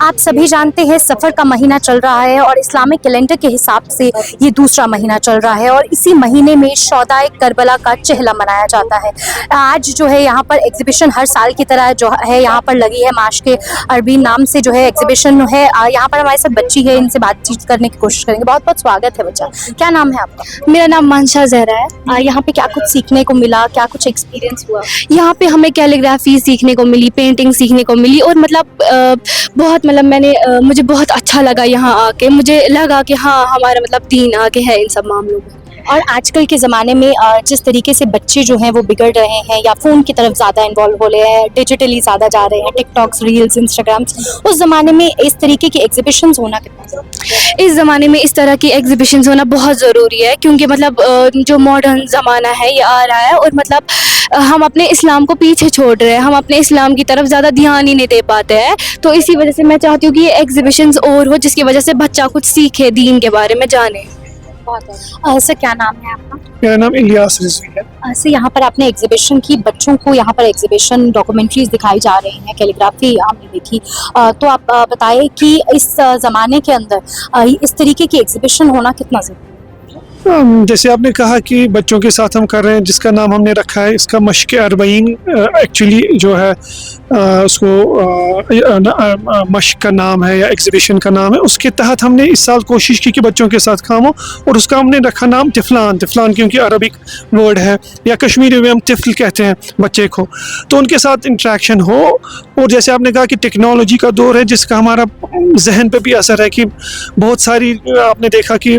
आप सभी जानते हैं सफ़र का महीना चल रहा है और इस्लामिक कैलेंडर के हिसाब से ये दूसरा महीना चल रहा है और इसी महीने में शौदाए करबला का चहला मनाया जाता है। आज जो है यहाँ पर एग्जीबिशन हर साल की तरह जो है यहाँ पर लगी है। माश्क अरबी नाम से जो है एग्जीबिशन है। यहाँ पर हमारे साथ बच्ची है, इनसे बातचीत करने की कोशिश करेंगे। बहुत बहुत स्वागत है बच्चा। क्या नाम है आपका? मेरा नाम मानशा जहरा है। यहाँ पे क्या कुछ सीखने को मिला, क्या कुछ एक्सपीरियंस हुआ? यहाँ पे हमें कैलीग्राफी सीखने को मिली, पेंटिंग सीखने को मिली और बहुत मुझे बहुत अच्छा लगा यहाँ आके। मुझे लगा कि हाँ, हमारा दीन आगे है इन सब मामलों में। और आजकल के ज़माने में जिस तरीके से बच्चे जो हैं वो बिगड़ रहे हैं या फ़ोन की तरफ ज़्यादा इन्वॉल्व हो रहे हैं, डिजिटली ज़्यादा जा रहे हैं, टिकटॉक्स, रील्स, इंस्टाग्राम्स, उस ज़माने में इस तरीके की एग्जीबिशंस होना कितना ज़रूरी है? इस ज़माने में इस तरह की एग्जीबिशंस होना बहुत ज़रूरी है क्योंकि जो मॉडर्न ज़माना है ये आ रहा है और हम अपने इस्लाम को पीछे छोड़ रहे हैं। हम अपने इस्लाम की तरफ ज़्यादा ध्यान ही नहीं दे पाते हैं। तो इसी वजह से मैं चाहती हूँ कि ये एग्जीबिशंस और हो जिसकी वजह से बच्चा कुछ सीखे, दीन के बारे में जाने। सर, क्या नाम है आपका? मेरा नाम इलियास रिजवी है। सर, यहाँ पर आपने एग्जीबिशन की, बच्चों को यहाँ पर एग्जीबिशन डॉक्यूमेंट्रीज दिखाई जा रही हैं, कैलीग्राफी हमने देखी, तो आप बताएं कि इस ज़माने के अंदर इस तरीके की एग्जीबिशन होना कितना ज़रूरी है? जैसे आपने कहा कि बच्चों के साथ हम कर रहे हैं, जिसका नाम हमने रखा है इसका मश्क अरबईन, एक्चुअली जो है उसको मश्क का नाम है या एग्जीबिशन का नाम है। उसके तहत हमने इस साल कोशिश की कि बच्चों के साथ काम हो और उसका हमने रखा नाम तिफलान। तिफलान क्योंकि अरबिक वर्ड है, या कश्मीरी में हम तिफल कहते हैं बच्चे को, तो उनके साथ इंटरेक्शन हो। और जैसे आपने कहा कि टेक्नोलॉजी का दौर है जिसका हमारा जहन पे भी असर है कि बहुत सारी आपने देखा कि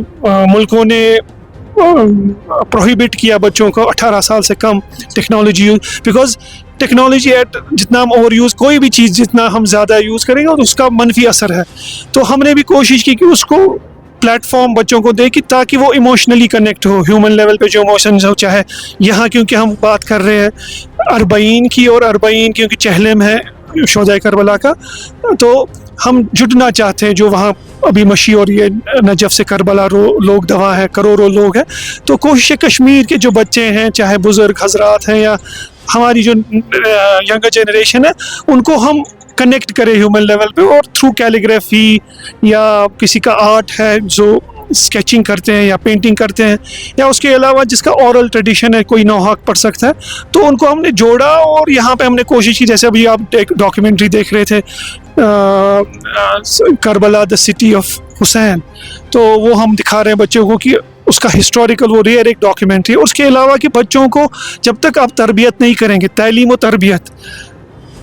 मुल्कों ने प्रोहिबिट किया बच्चों को 18 साल से कम टेक्नोलॉजी यूज, बिकॉज टेक्नोलॉजी जितना हम ओवर यूज़, कोई भी चीज़ जितना हम ज़्यादा यूज़ करेंगे और उसका मनफी असर है। तो हमने भी कोशिश की कि उसको प्लेटफॉर्म बच्चों को दे कि ताकि वो इमोशनली कनेक्ट हो, ह्यूमन लेवल पे जो इमोशंस हो। चाहे यहाँ क्योंकि हम बात कर रहे हैं अरबईन की, और अरबईन क्योंकि चहलम है शोदा करबला का, तो हम जुड़ना चाहते हैं जो वहाँ अभी मशी और ये नजफ से करबला लोग दवा है, करोड़ों लोग हैं। तो कोशिश कश्मीर के जो बच्चे हैं, चाहे बुज़ुर्ग हजरात हैं या हमारी जो यंगर जनरेशन है, उनको हम कनेक्ट करें ह्यूमन लेवल पे, और थ्रू कैलीग्राफी या किसी का आर्ट है जो स्केचिंग करते हैं या पेंटिंग करते हैं, या उसके अलावा जिसका ओरल ट्रेडिशन है, कोई नौहाक पढ़ सकता है, तो उनको हमने जोड़ा। और यहाँ पे हमने कोशिश की, जैसे अभी आप डॉक्यूमेंट्री देख रहे थे Karbala the city of Hussain, तो वो हम दिखा रहे हैं बच्चों को कि उसका हिस्टोरिकल वो रियर एक डॉक्यूमेंट्री। उसके अलावा कि बच्चों को जब तक आप तरबियत नहीं करेंगे, तालीम और तरबियत,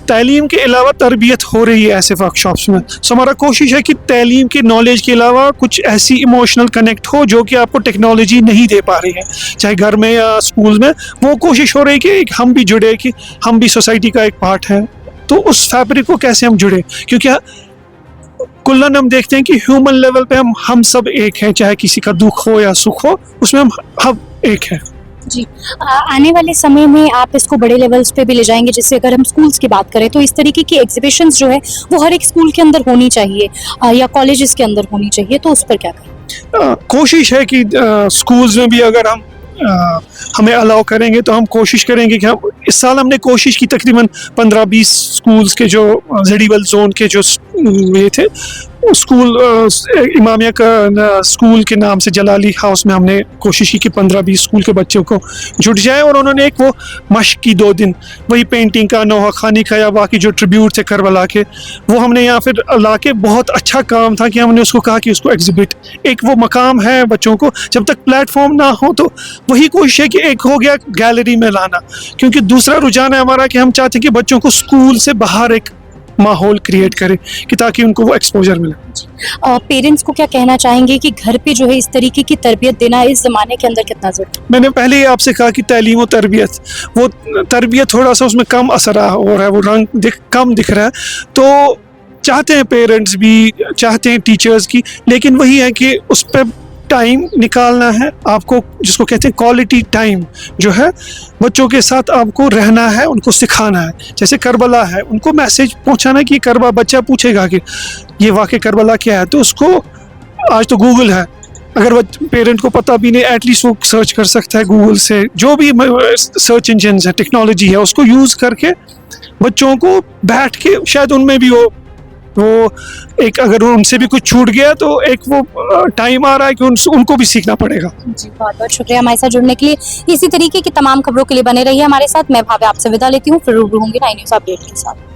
तालीम के अलावा तरबियत हो रही है ऐसे वर्कशॉप्स में। सो हमारा कोशिश है कि तालीम के नॉलेज के अलावा कुछ ऐसी इमोशनल कनेक्ट हो जो कि आपको टेक्नोलॉजी नहीं दे पा रही है, चाहे घर में या स्कूल में। वो कोशिश हो रही है कि हम भी जुड़े, कि हम भी सोसाइटी का एक पार्ट हैं। तो उस फैब्रिक को कैसे हम जुड़े, क्योंकि कुल्लन हम देखते हैं कि ह्यूमन लेवल पे हम सब एक हैं, चाहे किसी का दुख हो या सुख हो, उसमें हम एक हैं। जी, आने वाले समय में आप इसको बड़े लेवल्स पे भी ले जाएंगे। जैसे अगर हम स्कूल्स की बात करें तो इस तरीके की एग्जीबिशंस जो है वो हर एक स्कूल के अंदर होनी चाहिए या कॉलेजेस के अंदर होनी चाहिए, तो उस पर क्या करें? कोशिश है कि स्कूल्स में भी अगर हमें अलाउ करेंगे तो हम कोशिश करेंगे कि हम इस साल हमने कोशिश की तकरीबन 15-20 स्कूल्स के जो ज़ेडीवल जोन के जो ये थे स्कूल, इमामिया का स्कूल के नाम से जलाली हाउस में हमने कोशिश की कि 15-20 स्कूल के बच्चों को जुट जाए। और उन्होंने एक वो मश्क की 2 दिन, वही पेंटिंग का, नौहा खानी का, या बाकी जो ट्रिब्यूट थे करबला के, वो हमने यहाँ फिर ला के, बहुत अच्छा काम था कि हमने उसको कहा कि उसको एग्जिबिट, एक वो मकाम है बच्चों को, जब तक प्लेटफॉर्म ना हो तो वही कोशिश है कि एक हो गया गैलरी में लाना, क्योंकि दूसरा रुझान है हमारा कि हम चाहते हैं कि बच्चों को स्कूल से बाहर एक माहौल क्रिएट करें कि ताकि उनको वो एक्सपोजर मिले। पेरेंट्स को क्या कहना चाहेंगे कि घर पे जो है इस तरीके की तरबियत देना इस ज़माने के अंदर कितना ज़रूरी है? मैंने पहले ही आपसे कहा कि तालीम और तरबियत, वो तरबियत थोड़ा सा उसमें कम असर हो रहा है, वो रंग कम दिख रहा है। तो चाहते हैं पेरेंट्स भी, चाहते हैं टीचर्स की, लेकिन वही है कि उस पर टाइम निकालना है आपको, जिसको कहते हैं क्वालिटी टाइम, जो है बच्चों के साथ आपको रहना है, उनको सिखाना है। जैसे करबला है, उनको मैसेज पहुंचाना है कि करबला, बच्चा पूछेगा कि ये वाकई करबला क्या है, तो उसको आज तो गूगल है, अगर पेरेंट को पता भी नहीं, एटलीस्ट वो सर्च कर सकता है गूगल से, जो भी सर्च इंजन है, टेक्नोलॉजी है, उसको यूज़ करके बच्चों को बैठ के, शायद उनमें भी वो वो एक अगर उनसे भी कुछ छूट गया तो एक वो टाइम आ रहा है कि उनको भी सीखना पड़ेगा। जी बहुत बहुत शुक्रिया हमारे साथ जुड़ने के लिए। इसी तरीके की तमाम खबरों के लिए बने रहिए हमारे साथ। मैं भावे आपसे विदा लेती हूँ, फिर रूबरू होंगी 9 न्यूज़ अपडेट के साथ।